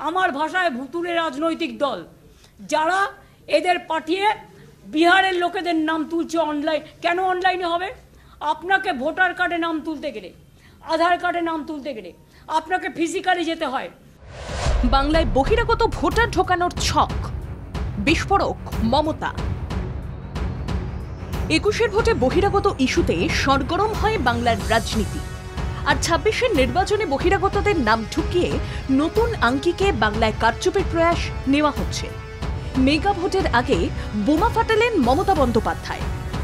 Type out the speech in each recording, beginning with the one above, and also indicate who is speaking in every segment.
Speaker 1: আমার ভাষায় ভুতুরে রাজনৈতিক দল, যারা এদের পাঠিয়ে বিহারের লোকেদের নাম তুলছে অনলাইন। কেন অনলাইনে হবে? আপনাকে ভোটার কার্ডে নাম তুলতে গেলে, আধার কার্ডে নাম তুলতে গেলে আপনাকে ফিজিক্যালি যেতে হয়।
Speaker 2: বাংলায় বহিরাগত ভোটার ঢোকানোর ছক, বিস্ফোরক মমতা। ২১-এর ভোটে বহিরাগত ইস্যুতে সরগরম হয় বাংলার রাজনীতি। আর ২৬-এর নির্বাচনে বহিরাগতদের নাম ঢুকিয়ে নতুন আঙ্কিকে বাংলায় কারচুপির প্রয়াস নেওয়া হচ্ছে। মেগা ভোটের আগে বোমা ফাটালেন মমতা বন্দ্যোপাধ্যায়।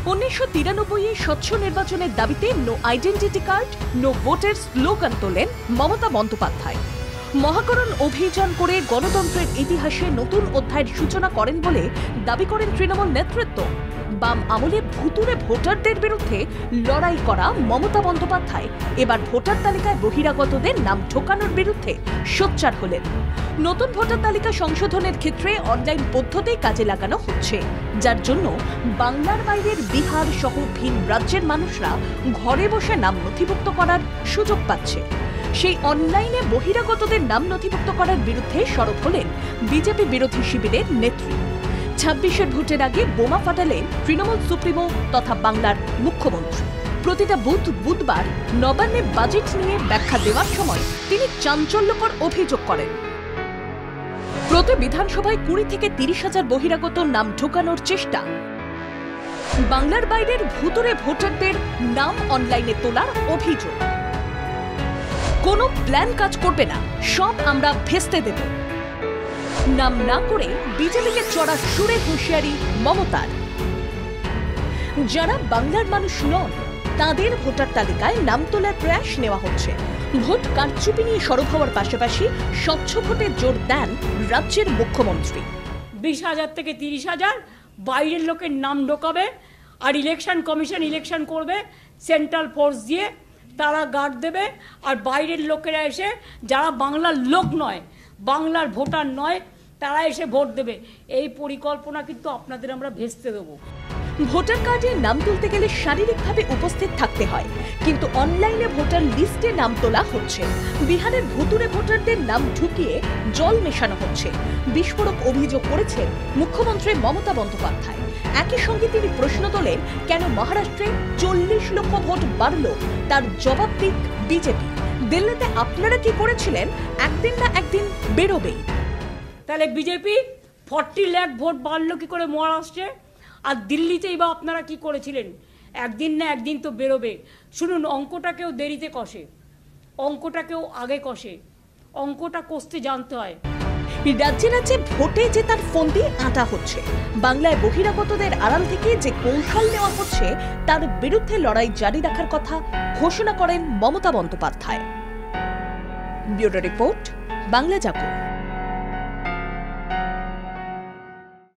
Speaker 2: ১৯৯৩-এ স্বচ্ছ নির্বাচনের দাবিতে নো আইডেন্টিটি কার্ড, নো ভোটের স্লোগান তোলেন মমতা বন্দ্যোপাধ্যায়। মহাকরণ অভিযান করে গণতন্ত্রের ইতিহাসে নতুন অধ্যায়ের সূচনা করেন বলে দাবি করেন তৃণমূল নেতৃত্ব। বাম আমলে ভুতুরে ভোটারদের বিরুদ্ধে লড়াই করা মমতা বন্দ্যোপাধ্যায় এবার ভোটার তালিকায় বহিরাগতদের নাম ঢোকানোর বিরুদ্ধে সোচ্চার হলেন। নতুন ভোটার তালিকা সংশোধনের ক্ষেত্রে অনলাইন পদ্ধতি কাজে লাগানো হচ্ছে, যার জন্য বাংলার বাইরের বিহার সহ ভিন রাজ্যের মানুষরা ঘরে বসে নাম নথিভুক্ত করার সুযোগ পাচ্ছে। সেই অনলাইনে বহিরাগতদের নাম নথিভুক্ত করার বিরুদ্ধে সরব হলেন বিজেপি বিরোধী শিবিরের নেত্রী। ২৬-এর ভোটের আগে বোমা ফাটালেন তৃণমূল সুপ্রিমো তথা বাংলার মুখ্যমন্ত্রী। প্রতিটা বুধবার নবান্নে বাজেট নিয়ে ব্যাখ্যা দেওয়ার সময় তিনি চাঞ্চল্যকর অভিযোগ করেন। প্রতি বিধানসভায় ২০ থেকে ৩০ হাজার বহিরাগত নাম ঢোকানোর চেষ্টা। বাংলার বাইরের ভুতুরে ভোটারদের নাম অনলাইনে তোলার অভিযোগ। কোনো প্ল্যান কাজ করবে না, সব আমরা ভেস্তে দেব। নাম না করে বিজেপিকে চড়া সুরে হুঁশিয়ারি মমতার। যারা বাংলার মানুষ নন তাদের ভোটার তালিকায় নাম তোলার প্রয়াস নেওয়া হচ্ছে। ভোট কারচুপি নিয়ে সরব হওয়ার পাশাপাশি স্বচ্ছ ভোটে জোর দেন রাজ্যের মুখ্যমন্ত্রী।
Speaker 1: ২০,০০০ থেকে ৩০,০০০ বাইরের লোকের নাম ঢোকাবে, আর ইলেকশন কমিশন ইলেকশন করবে, সেন্ট্রাল ফোর্স দিয়ে তারা গার্ড দেবে, আর বাইরের লোকেরা এসে যারা বাংলার লোক নয়, বাংলার ভোটার নয়, তারা এসে ভোট দেবে। এই পরিকল্পনা কিন্তু আপনাদের আমরা ভেস্তে দেবো।
Speaker 2: ভোটার কার্ডে নাম তুলতে গেলে শারীরিকভাবে উপস্থিত থাকতে হয়, কিন্তু অনলাইনে ভোটার লিস্টে নাম তোলা হচ্ছে। বিহারের ভুতুরে ভোটারদের নাম ঢুকিয়ে জল মেশানো হচ্ছে। বিস্ফোরক অভিযোগ করেছেন মুখ্যমন্ত্রী মমতা বন্দ্যোপাধ্যায়। একই সঙ্গে তিনি প্রশ্ন তোলেন, কেন মহারাষ্ট্রে ৪০ লক্ষ ভোট বাড়ল? তার জবাব দিক বিজেপি। দিল্লিতে আপনারা কি করেছিলেন? একদিন না একদিন বেরোবেই।
Speaker 1: তাহলে বিজেপি 40 লাখ ভোট বাড়লো কি করে মহারাষ্ট্রে? আর দিল্লিতেই বা আপনারা কি করেছিলেন? একদিন না একদিন তো বেরোবে। শুনুন, অঙ্কটাকেও দেরিতে কষে, অঙ্কটাকেও আগে কষে, অঙ্কটা কষতে জানতে হয়।
Speaker 2: রাজ্যে রাজ্যে ভোটে যে তার ফন্দি আঁটা হচ্ছে। বাংলায় বহিরাগতদের আড়াল থেকে যে কৌশল নেওয়া হচ্ছে তার বিরুদ্ধে লড়াই জারি রাখার কথা ঘোষণা করেন মমতা বন্দ্যোপাধ্যায়। ব্যুরো রিপোর্ট, বাংলা জাগো।